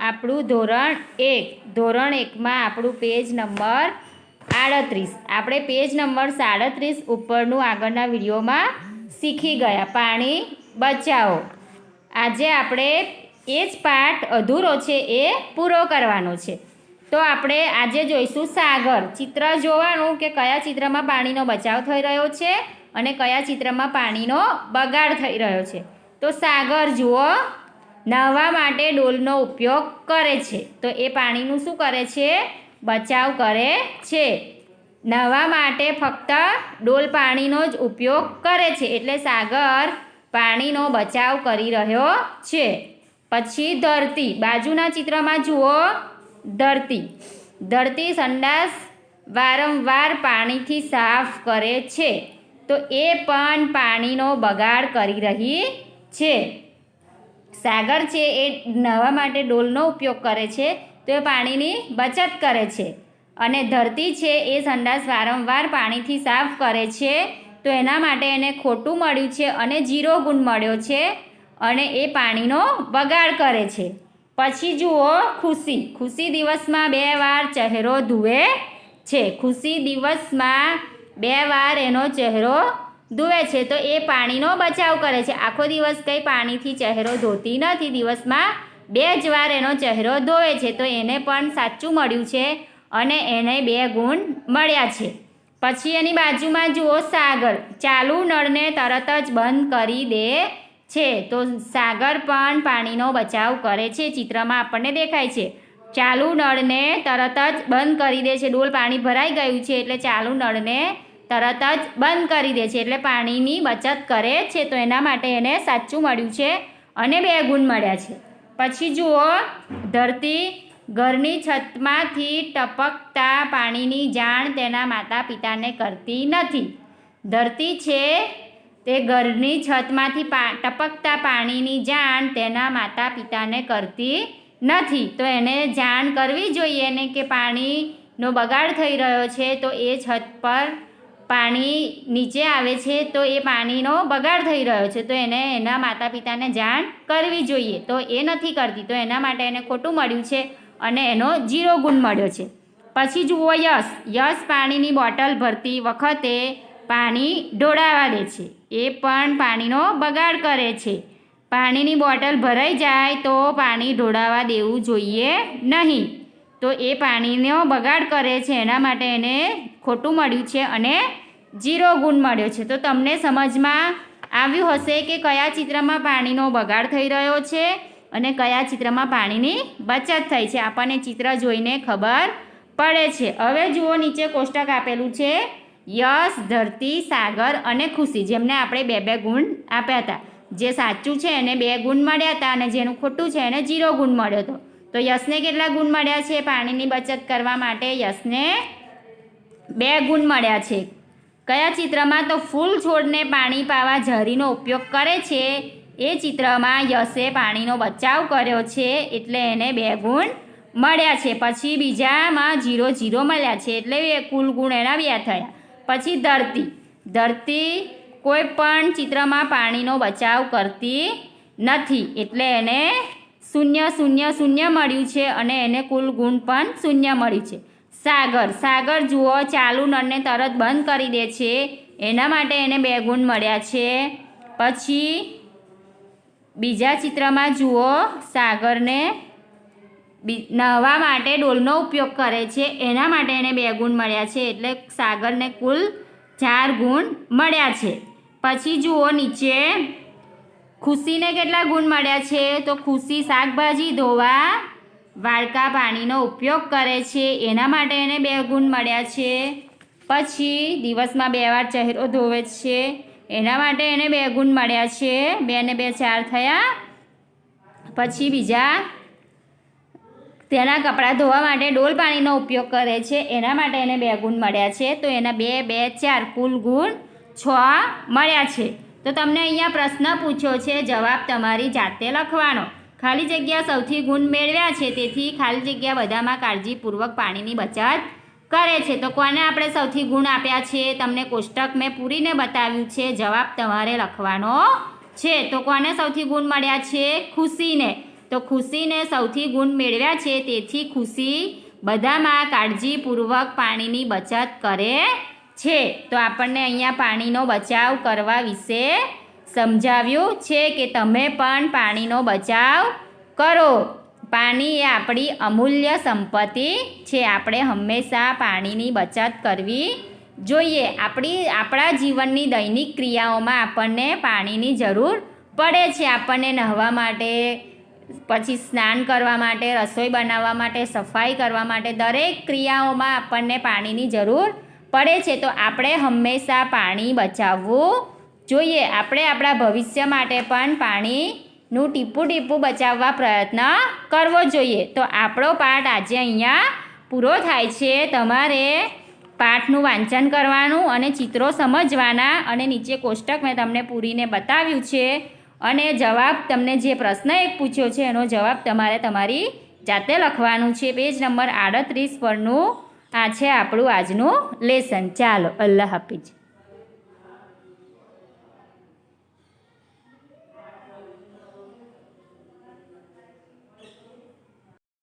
આપણું ધોરણ 1માં આપણું પેજ નંબર 38. આપણે પેજ નંબર 37 ઉપરનું આગળના વિડીયોમાં શીખી ગયા પાણી બચાવો. આજે આપણે એ જ પાઠ અધૂરો છે એ પૂરો કરવાનો છે. તો આપણે આજે જોઈશું સાગર. ચિત્ર જોવાનું કે કયા ચિત્રમાં પાણીનો બચાવ થઈ રહ્યો છે અને કયા ચિત્રમાં પાણીનો બગાડ થઈ રહ્યો છે. તો સાગર જુઓ, નાહવા માટે ડોલનો ઉપયોગ કરે છે. તો એ પાણીનું શું કરે છે? બચાવ કરે છે. નાહવા માટે ફક્ત ડોલ પાણીનો જ ઉપયોગ કરે છે, એટલે સાગર પાણીનો બચાવ કરી રહ્યો છે. પછી ધરતી. બાજુના ચિત્રમાં જુઓ, ધરતી સંડાસ વારંવાર પાણીથી સાફ કરે છે. તો એ પણ પાણીનો બગાડ કરી રહી છે. સાગર છે એ નાહવા માટે ડોલનો ઉપયોગ કરે છે, તો એ પાણીની બચત કરે છે. અને ધરતી છે એ સંડાસ વારંવાર પાણીથી સાફ કરે છે, તો એના માટે એને ખોટું મળ્યું છે અને 0 ગુણ મળ્યો છે અને એ પાણીનો બગાડ કરે છે. પછી જુઓ ખુશી દિવસમાં 2 વાર ચહેરો ધુએ છે. ખુશી દિવસમાં 2 વાર એનો ચહેરો ધુએ છે, તો એ પાણીનો બચાવ કરે છે. આખો દિવસ કંઈ પાણીથી ચહેરો ધોતી નથી, દિવસમાં 2 જ વાર એનો ચહેરો ધોવે છે, તો એને પણ સાચું મળ્યું છે અને એને 2 ગુણ મળ્યા છે. પછી એની બાજુમાં જુઓ સાગર. ચાલુ નળને તરત જ બંધ કરી દે છે. તો સાગર પણ પાણીનો બચાવ કરે છે. ચિત્રમાં આપણને દેખાય છે. ચાલુ નળને તરત જ બંધ કરી દે છે. ડોલ પાણી ભરાઈ ગયું છે એટલે ચાલુ નળને તરત જ બંધ કરી દે છે, એટલે પાણીની બચત કરે છે. તો એના માટે એને સાચું મળ્યું છે અને 2 ગુણ મળ્યા છે. પછી જુઓ ધરતી. ઘરની છતમાંથી ટપકતા પાણીની જાણ તેના માતા પિતાને કરતી નથી. ધરતી છે તે ઘરની છતમાંથી ટપકતા પાણીની જાણ તેના માતા પિતાને કરતી નથી. તો એને જાણ કરવી જોઈએ ને કે પાણીનો બગાડ થઈ રહ્યો છે, તો એ છત પર પાણી નીચે આવે છે, તો એ પાણીનો બગાડ થઈ રહ્યો છે, તો એને એના માતા પિતાને જાણ કરવી જોઈએ. તો એ નથી કરતી, તો એના માટે એને ખોટું મળ્યું છે અને એનો 0 ગુણ મળ્યો છે. પછી જુઓ યશ પાણીની બોટલ ભરતી વખતે પાણી ઢોળાવા દે છે. એ પણ પાણીનો બગાડ કરે છે. પાણીની બોટલ ભરાઈ જાય તો પાણી ઢોળાવા દેવું જોઈએ નહીં. તો એ પાણીનો બગાડ કરે છે, એના માટે એને ખોટું મળ્યું છે અને 0 ગુણ મળ્યો છે. તો તમને સમજમાં આવ્યું હશે કે કયા ચિત્રમાં પાણીનો બગાડ થઈ રહ્યો છે અને કયા ચિત્રમાં પાણીની બચત થઈ છે. આપણને ચિત્ર જોઈને ખબર પડે છે. હવે જુઓ નીચે કોષ્ટક આપેલું છે. યશ, ધરતી, સાગર અને ખુશી, જેમને આપણે 2 ગુણ આપ્યા હતા. જે સાચું છે એને 2 ગુણ મળ્યા હતા અને જેનું ખોટું છે એને 0 ગુણ મળ્યો હતો. તો યશને કેટલા ગુણ મળ્યા છે? પાણીની બચત કરવા માટે યશને 2 ગુણ મળ્યા છે. કયા ચિત્રમાં? તો ફૂલ છોડને પાણી પાવા ઝરીનો ઉપયોગ કરે છે. એ ચિત્રમાં યશે પાણીનો બચાવ કર્યો છે, એટલે એને 2 ગુણ મળ્યા છે. પછી બીજામાં 0 મળ્યા છે, એટલે કુલ ગુણ એના 2 થયા. પછી ધરતી કોઈ પણ ચિત્રમાં પાણીનો બચાવ કરતી નથી, એટલે એને 0 મળ્યું છે અને એને કુલ ગુણ પણ 0 મળ્યું છે. સાગર જુઓ, ચાલુ નળને તરત બંધ કરી દે છે, એના માટે એને 2 ગુણ મળ્યા છે. પછી બીજા ચિત્રમાં જુઓ, સાગરને નાહવા માટે ડોલનો ઉપયોગ કરે છે, એના માટે એને 2 ગુણ મળ્યા છે, એટલે સાગરને કુલ 4 ગુણ મળ્યા છે. પછી જુઓ નીચે ખુશીને કેટલા ગુણ મળ્યા છે? તો ખુશી શાકભાજી ધોવા વાડકા પાણીનો ઉપયોગ કરે છે, એના માટે એને 2 ગુણ મળ્યા છે. પછી દિવસમાં 2 વાર ચહેરો ધોવે છે, એના માટે એને 2 ગુણ મળ્યા છે. 2 ને 2 4 થયા. પછી બીજા તેના કપડાં ધોવા માટે ડોલ પાણીનો ઉપયોગ કરે છે, એના માટે એને 2 ગુણ મળ્યા છે. તો એના 2 2 4 કુલ ગુણ 6 મળ્યા છે. તો તમને અહીંયા પ્રશ્ન પૂછ્યો છે, જવાબ તમારી જાતે લખવાનો. ખાલી જગ્યા સૌથી ગુણ મેળવ્યા છે, તેથી ખાલી જગ્યા બધામાં કાળજીપૂર્વક પાણીની બચત કરે છે. તો કોને આપણે સૌથી ગુણ આપ્યા છે? તમને કોષ્ટક મેં પૂરીને બતાવ્યું છે, જવાબ તમારે લખવાનો છે. તો કોને સૌથી ગુણ મળ્યા છે? ખુશીને. તો તો ખુશીને સૌથી ગુણ મેળવ્યા છે, તેથી ખુશી બધામાં કાળજીપૂર્વક પાણીની બચત કરે છે. તો આપણને અહીંયા પાણીનો બચાવ કરવા વિશે સમજાવ્યું છે કે તમે પણ પાણીનો બચાવ કરો. પાણી એ આપણી અમૂલ્ય સંપત્તિ છે. આપણે હંમેશા પાણીની બચત કરવી જોઈએ. આપણા જીવનની દૈનિક ક્રિયાઓમાં આપણને પાણીની જરૂર પડે છે. આપણને નહાવા માટે, પછી સ્નાન કરવા માટે, રસોઈ બનાવવા માટે, સફાઈ કરવા માટે, દરેક ક્રિયાઓમાં આપણને પાણીની જરૂર પડે છે. તો આપણે હંમેશા પાણી બચાવવું જોઈએ. આપણે આપણા ભવિષ્ય માટે પણ પાણીનું ટીપું ટીપું બચાવવા પ્રયત્ન કરવો જોઈએ. તો આપણો પાઠ આજે અહીંયા પૂરો થાય છે. તમારે પાઠનું વાંચન કરવાનું અને ચિત્રો સમજવાના, અને નીચે કોષ્ટક મેં તમને પૂરીને બતાવ્યું છે, અને જવાબ તમને જે પ્રશ્ન એક પૂછ્યો છે એનો જવાબ તમારે તમારી જાતે લખવાનું છે. પેજ નંબર 38 પરનું આ છે આપણું આજનું લેસન. ચાલો, અલ્લાહ હાફિઝ.